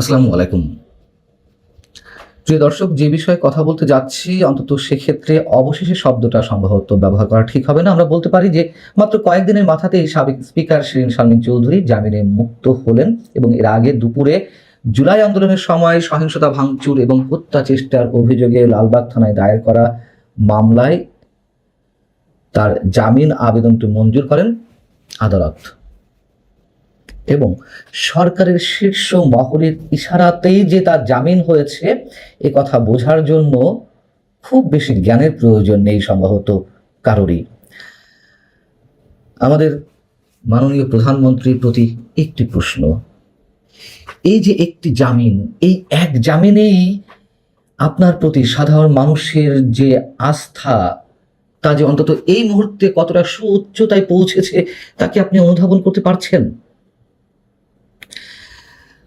আসসালামু আলাইকুম। প্রিয় দর্শক, যে বিষয়ে কথা বলতে যাচ্ছি অন্তত সেক্ষেত্রে অবশেষে শব্দটা সম্ভবত ব্যবহার করা ঠিক হবে না। আমরা বলতে পারি যে মাত্র কয়েকদিনের মাথাতেই সাবেক স্পিকার শিরীন শারমিন চৌধুরী জামিনে মুক্ত হলেন এবং এর আগে দুপুরে জুলাই আন্দোলনের সময় সহিংসতা, ভাঙচুর এবং হত্যা চেষ্টার অভিযোগে লালবাগ থানায় দায়ের করা মামলায় তার জামিন আবেদনটি মঞ্জুর করেন আদালত। এবং সরকারের শীর্ষ মহলের ইশারাতেই যে তার জামিন হয়েছে এ কথা বোঝার জন্য খুব বেশি জ্ঞানের প্রয়োজন নেই সম্ভবত কারোরই। আমাদের মাননীয় প্রধানমন্ত্রীর প্রতি একটি প্রশ্ন, এই যে একটি জামিন, এই এক জামিনেই আপনার প্রতি সাধারণ মানুষের যে আস্থা, তা যে অন্তত এই মুহূর্তে কতটা সুউচ্চতায় পৌঁছেছে তাকে আপনি অনুধাবন করতে পারছেন?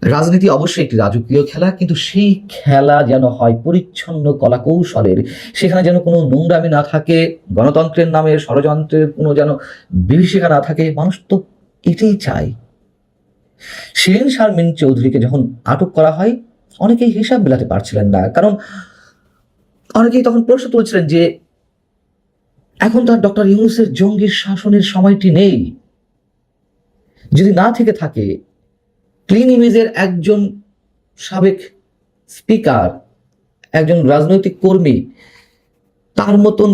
রাজনীতি অবশ্যই একটি রাজকীয় খেলা, কিন্তু সেই খেলা যেন হয় পরিচ্ছন্ন কলা কৌশলের। সেখানে যেন কোনো নোংরামি না থাকে, গণতন্ত্রের নামে ষড়যন্ত্রের কোনো যেন বিভীষিকা না থাকে। মানুষ তো এটাই চায়। শিরীন শারমিন চৌধুরীকে যখন আটক করা হয় অনেকেই হিসাব মেলাতে পারছিলেন না, কারণ অনেকেই তখন প্রশ্ন তুলছিলেন যে এখন তার ডক্টর ইউনূসের জঙ্গি শাসনের সময়টি নেই। যদি না থেকে থাকে, ক্লিন ইমেজের একজন সাবেক স্পিকার, একজন রাজনৈতিক কর্মী, তার মতন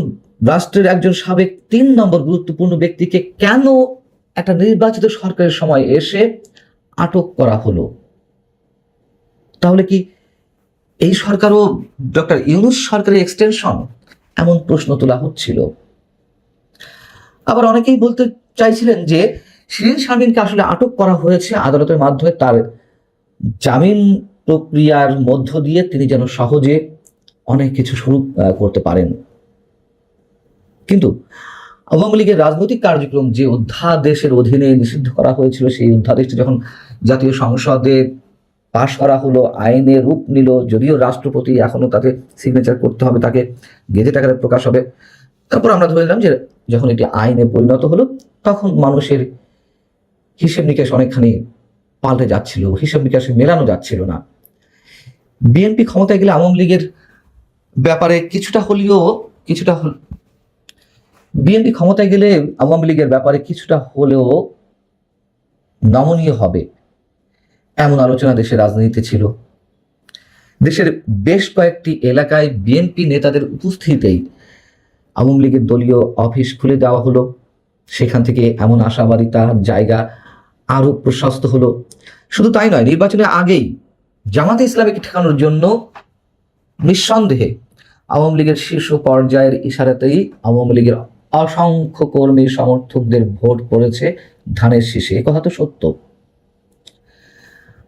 রাষ্ট্রের একজন সাবেক 3 নম্বর গুরুত্বপূর্ণ ব্যক্তিকে কেন একটা নির্বাচিত সরকারের সময় এসে আটক করা হলো? তাহলে কি এই সরকারও ডক্টর ইউনূস সরকারের এক্সটেনশন? এমন প্রশ্ন তোলা হচ্ছিল। আবার অনেকেই বলতে চাইছিলেন যে শিরীন শারমিনকে আসলে আটক করা হয়েছে আদালতের মাধ্যমে, তার জামিন প্রক্রিয়ার মধ্য দিয়ে তিনি যেন সহজে অনেক কিছু শুরু করতে পারেন। কিন্তু আওয়ামী লীগের রাজনৈতিক কার্যক্রম যে অধ্যাদেশের অধীনে নিষিদ্ধ করা হয়েছিল, সেই অধ্যাদেশটি যখন জাতীয় সংসদে পাশ করা হলো, আইনে রূপ নিল, যদিও রাষ্ট্রপতি এখনো তাকে সিগনেচার করতে হবে, তাকে গেজেট আকারে প্রকাশ হবে, তারপর আমরা ধরে নিলাম যে যখন এটি আইনে পরিণত হলো তখন মানুষের হিসেব নিকেশ অনেকখানি পাল্টে যাচ্ছিল, হিসাব নিকাশে মেলানো যাচ্ছিল না। বিএনপি ক্ষমতায় গেলে আওয়ামী লীগের ব্যাপারে বিএনপি ক্ষমতায় গেলে আওয়ামী লীগের ব্যাপারে কিছুটা হলেও নমনীয় হবে, এমন আলোচনা দেশের রাজনীতিতে ছিল। দেশের বেশ কয়েকটি এলাকায় বিএনপি নেতাদের উপস্থিতিতেই আওয়ামী লীগের দলীয় অফিস খুলে দেওয়া হলো। সেখান থেকে এমন আশাবাদী তার জায়গা আরো প্রশস্ত হলো। শুধু তাই নয়, নির্বাচনের আগেই জামাতে ইসলামীকে ঠেকানোর জন্য নিঃসন্দেহে আওয়ামী লীগের শীর্ষ পর্যায়ের ইশারাতেই আওয়ামী লীগের অসংখ্য কর্মী সমর্থকদের ভোট পড়েছে ধানের শীষে। এ কথা তো সত্য।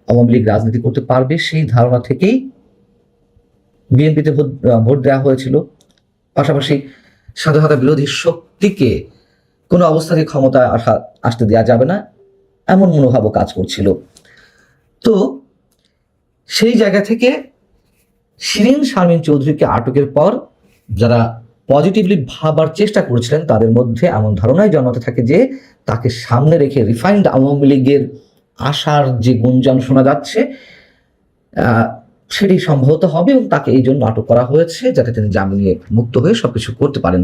আওয়ামী লীগ রাজনীতি করতে পারবে সেই ধারণা থেকেই বিএনপিতে ভোট দেওয়া হয়েছিল। পাশাপাশি স্বাধীনতা বিরোধী শক্তিকে কোনো অবস্থাতে ক্ষমতায় আসতে দেওয়া যাবে না, এমন মনোভাবও কাজ করছিল। তো সেই জায়গা থেকে শিরীন শারমিন চৌধুরীকে আটকের পর যারা পজিটিভলি ভাবার চেষ্টা করেছিলেন তাদের মধ্যে এমন ধারণাই জন্মাতে থাকে যে তাকে সামনে রেখে রিফাইন্ড আওয়ামী লীগের আশার যে গুঞ্জন শোনা যাচ্ছে সেটি সম্ভবত হবে, এবং তাকে এই জন্য আটক করা হয়েছে যাতে তিনি জামিনে মুক্ত হয়ে সবকিছু করতে পারেন।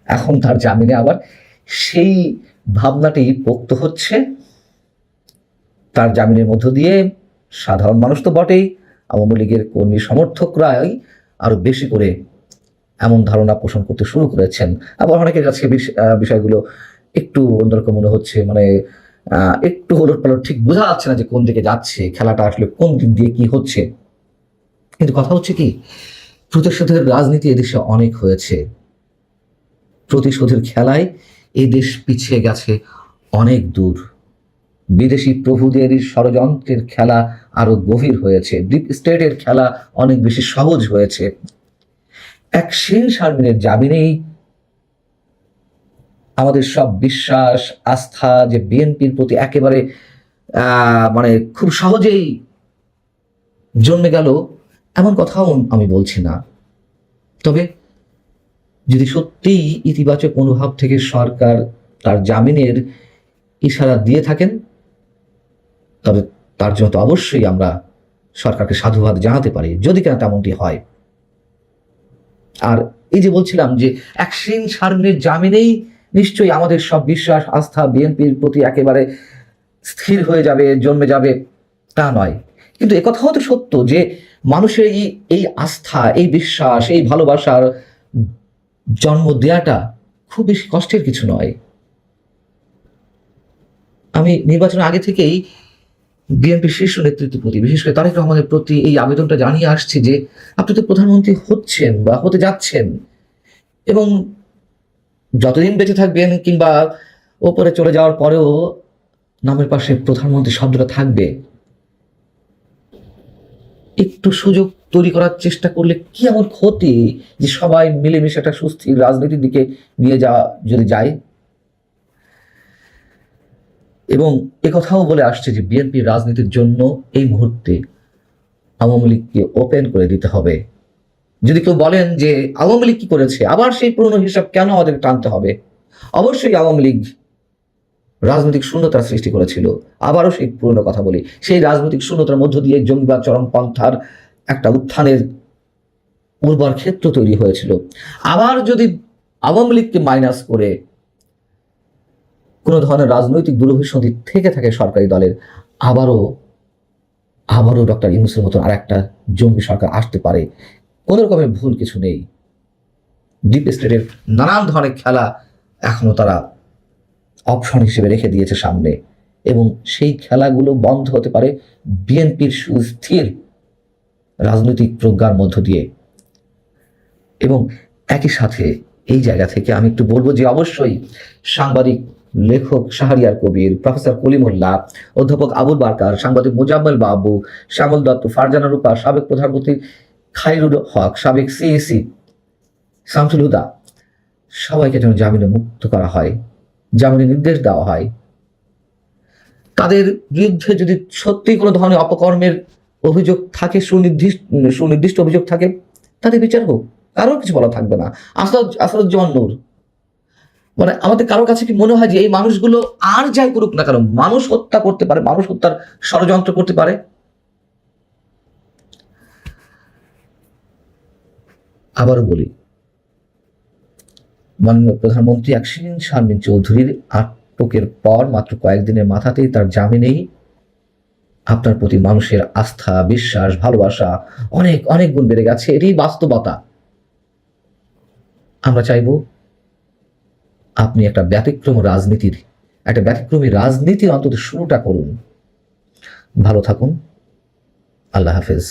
এখন তার জামিনে আবার সেই ভাবনাটি পোক্ত হচ্ছে। তার জামিনের মধ্য দিয়ে সাধারণ মানুষ তো বটেই, আওয়ামী লীগের কর্মী সমর্থকরাই আরো বেশি করে এমন ধারণা পোষণ করতে শুরু করেছেন। আবার অনেকের কাছে বিষয়গুলো একটু অন্যরকম মনে হচ্ছে, মানে একটু হলট পালট, ঠিক বোঝা যাচ্ছে না যে কোন দিকে যাচ্ছে খেলাটা, আসলে কোন দিক দিয়ে কি হচ্ছে। কিন্তু কথা হচ্ছে কি, প্রতিশোধের রাজনীতি এদেশে অনেক হয়েছে। প্রতিশোধের খেলায় এই দেশ পিছিয়ে গেছে অনেক দূর। বিদেশি প্রভুদের ষড়যন্ত্রের খেলা আরো গভীর হয়েছে, ডিপ স্টেটের খেলা অনেক বেশি সহজ হয়েছে। এক শিরীন শারমিনের জামিনেই আমাদের সব বিশ্বাস, আস্থা যে বিএনপির প্রতি একেবারে মানে খুব সহজেই জন্মে গেল, এমন কথাও আমি বলছি না। তবে যদি সত্যিই ইতিবাচক মনোভাব থেকে সরকার তার জামিনের ইশারা দিয়ে থাকেন, তবে তার জন্য তো অবশ্যই আমরা সরকারকে সাধুবাদ জানাতে পারি, যদি কেন তেমনটি হয়। আর এই যে বলছিলাম যে অ্যাকশন শারমিনের জামিনেই নিশ্চয়ই আমাদের সব বিশ্বাস আস্থা বিএনপির প্রতি একেবারে স্থির হয়ে যাবে, জন্মে যাবে, তা নয়। কিন্তু একথাও তো সত্য যে মানুষের এই আস্থা, এই বিশ্বাস, এই ভালোবাসার জন্ম দেওয়াটা খুব বেশি কষ্টের কিছু নয়। আমি নির্বাচনের আগে থেকেই বিএনপির শীর্ষ নেতৃত্বের প্রতি, বিশেষ করে তারেক রহমানের প্রতি এই আবেদনটা জানিয়ে আসছি যে আপনি তো প্রধানমন্ত্রী হচ্ছেন বা হতে যাচ্ছেন, এবং যতদিন বেঁচে থাকবেন কিংবা ওপরে চলে যাওয়ার পরেও নামের পাশে প্রধানমন্ত্রী শব্দটা থাকবে। একটু সুযোগ তৈরি করার চেষ্টা করলে কি এমন ক্ষতি যে সবাই মিলেমিশে একটা সুস্থির রাজনীতির দিকে নিয়ে যাওয়া যদি যায়। এবং একথাও বলে আসছে যে বিএনপির রাজনীতির জন্য এই মুহূর্তে আওয়ামী লীগকে ওপেন করে দিতে হবে। যদি কেউ বলেন যে আওয়ামী লীগ কি করেছে, আবার সেই পুরনো হিসাব কেন আমাদের টানতে হবে? অবশ্যই আওয়ামী লীগ রাজনৈতিক শূন্যতার সৃষ্টি করেছিল। আবারও সেই পুরনো কথা বলি, সেই রাজনৈতিক শূন্যতার মধ্য দিয়ে জঙ্গিবাদ চরমপন্থার একটা উত্থানের উর্বর ক্ষেত্র তৈরি হয়েছিল। আবার যদি আওয়ামী লীগকে মাইনাস করে কোনো ধরনের রাজনৈতিক দুরভিসন্ধি থেকে থাকে সরকারি দলের, আবারও ডক্টর ইউনূসের মতন আর একটা জঙ্গি সরকার আসতে পারে। কোনো রকমের ভুল কিছু নেই। ডিপ স্টেটের নানান ধরনের খেলা এখনো তারা অপশন হিসেবে রেখে দিয়েছে সামনে, এবং সেই খেলাগুলো বন্ধ হতে পারে বিএনপির সুস্থির রাজনৈতিক প্রজ্ঞার মধ্য দিয়ে। এবং একই সাথে এই জায়গা থেকে আমি একটু বলবো যে অবশ্যই সাংবাদিক, লেখক শাহরিয়ার কবির, প্রফেসর কলিমুল্লাহ, অধ্যাপক আবুল বারকার, সাংবাদিক মোজাম্মেল বাবু, শ্যামল দত্ত, ফারজানা রূপা, সাবেক প্রধানমন্ত্রী খায়রুল হক, সাবেক সিএসি শামসুল হুদা, সবাইকে যেন জামিনে মুক্ত করা হয়, জামিনের নির্দেশ দেওয়া হয়। তাদের বিরুদ্ধে যদি সত্যি কোনো ধরনের অপকর্মের অভিযোগ থাকে, সুনির্দিষ্ট অভিযোগ থাকে, তাদের বিচার হোক, কারোর কিছু বলা থাকবে না। আসাদুজ্জামান নূর, মানে আমাদের কারোর কাছে কি মনে হয় যে এই মানুষগুলো আর যাই করুক না কেন, মানুষ হত্যা করতে পারে, মানুষ হত্যার ষড়যন্ত্র করতে পারে? আবারও বলি, মাননীয় প্রধানমন্ত্রী অ্যাকশন শারমিন চৌধুরীর আটকের পর মাত্র কয়েকদিনের মাথাতেই তার জামিনেই আপনার প্রতি মানুষের আস্থা, বিশ্বাস, ভালোবাসা অনেক অনেক গুণ বেড়ে গেছে। এটাই বাস্তবতা। আমরা চাইব আপনি একটা ব্যতিক্রমী রাজনীতির অন্তত শুরুটা করুন। ভালো থাকুন। আল্লাহ হাফেজ।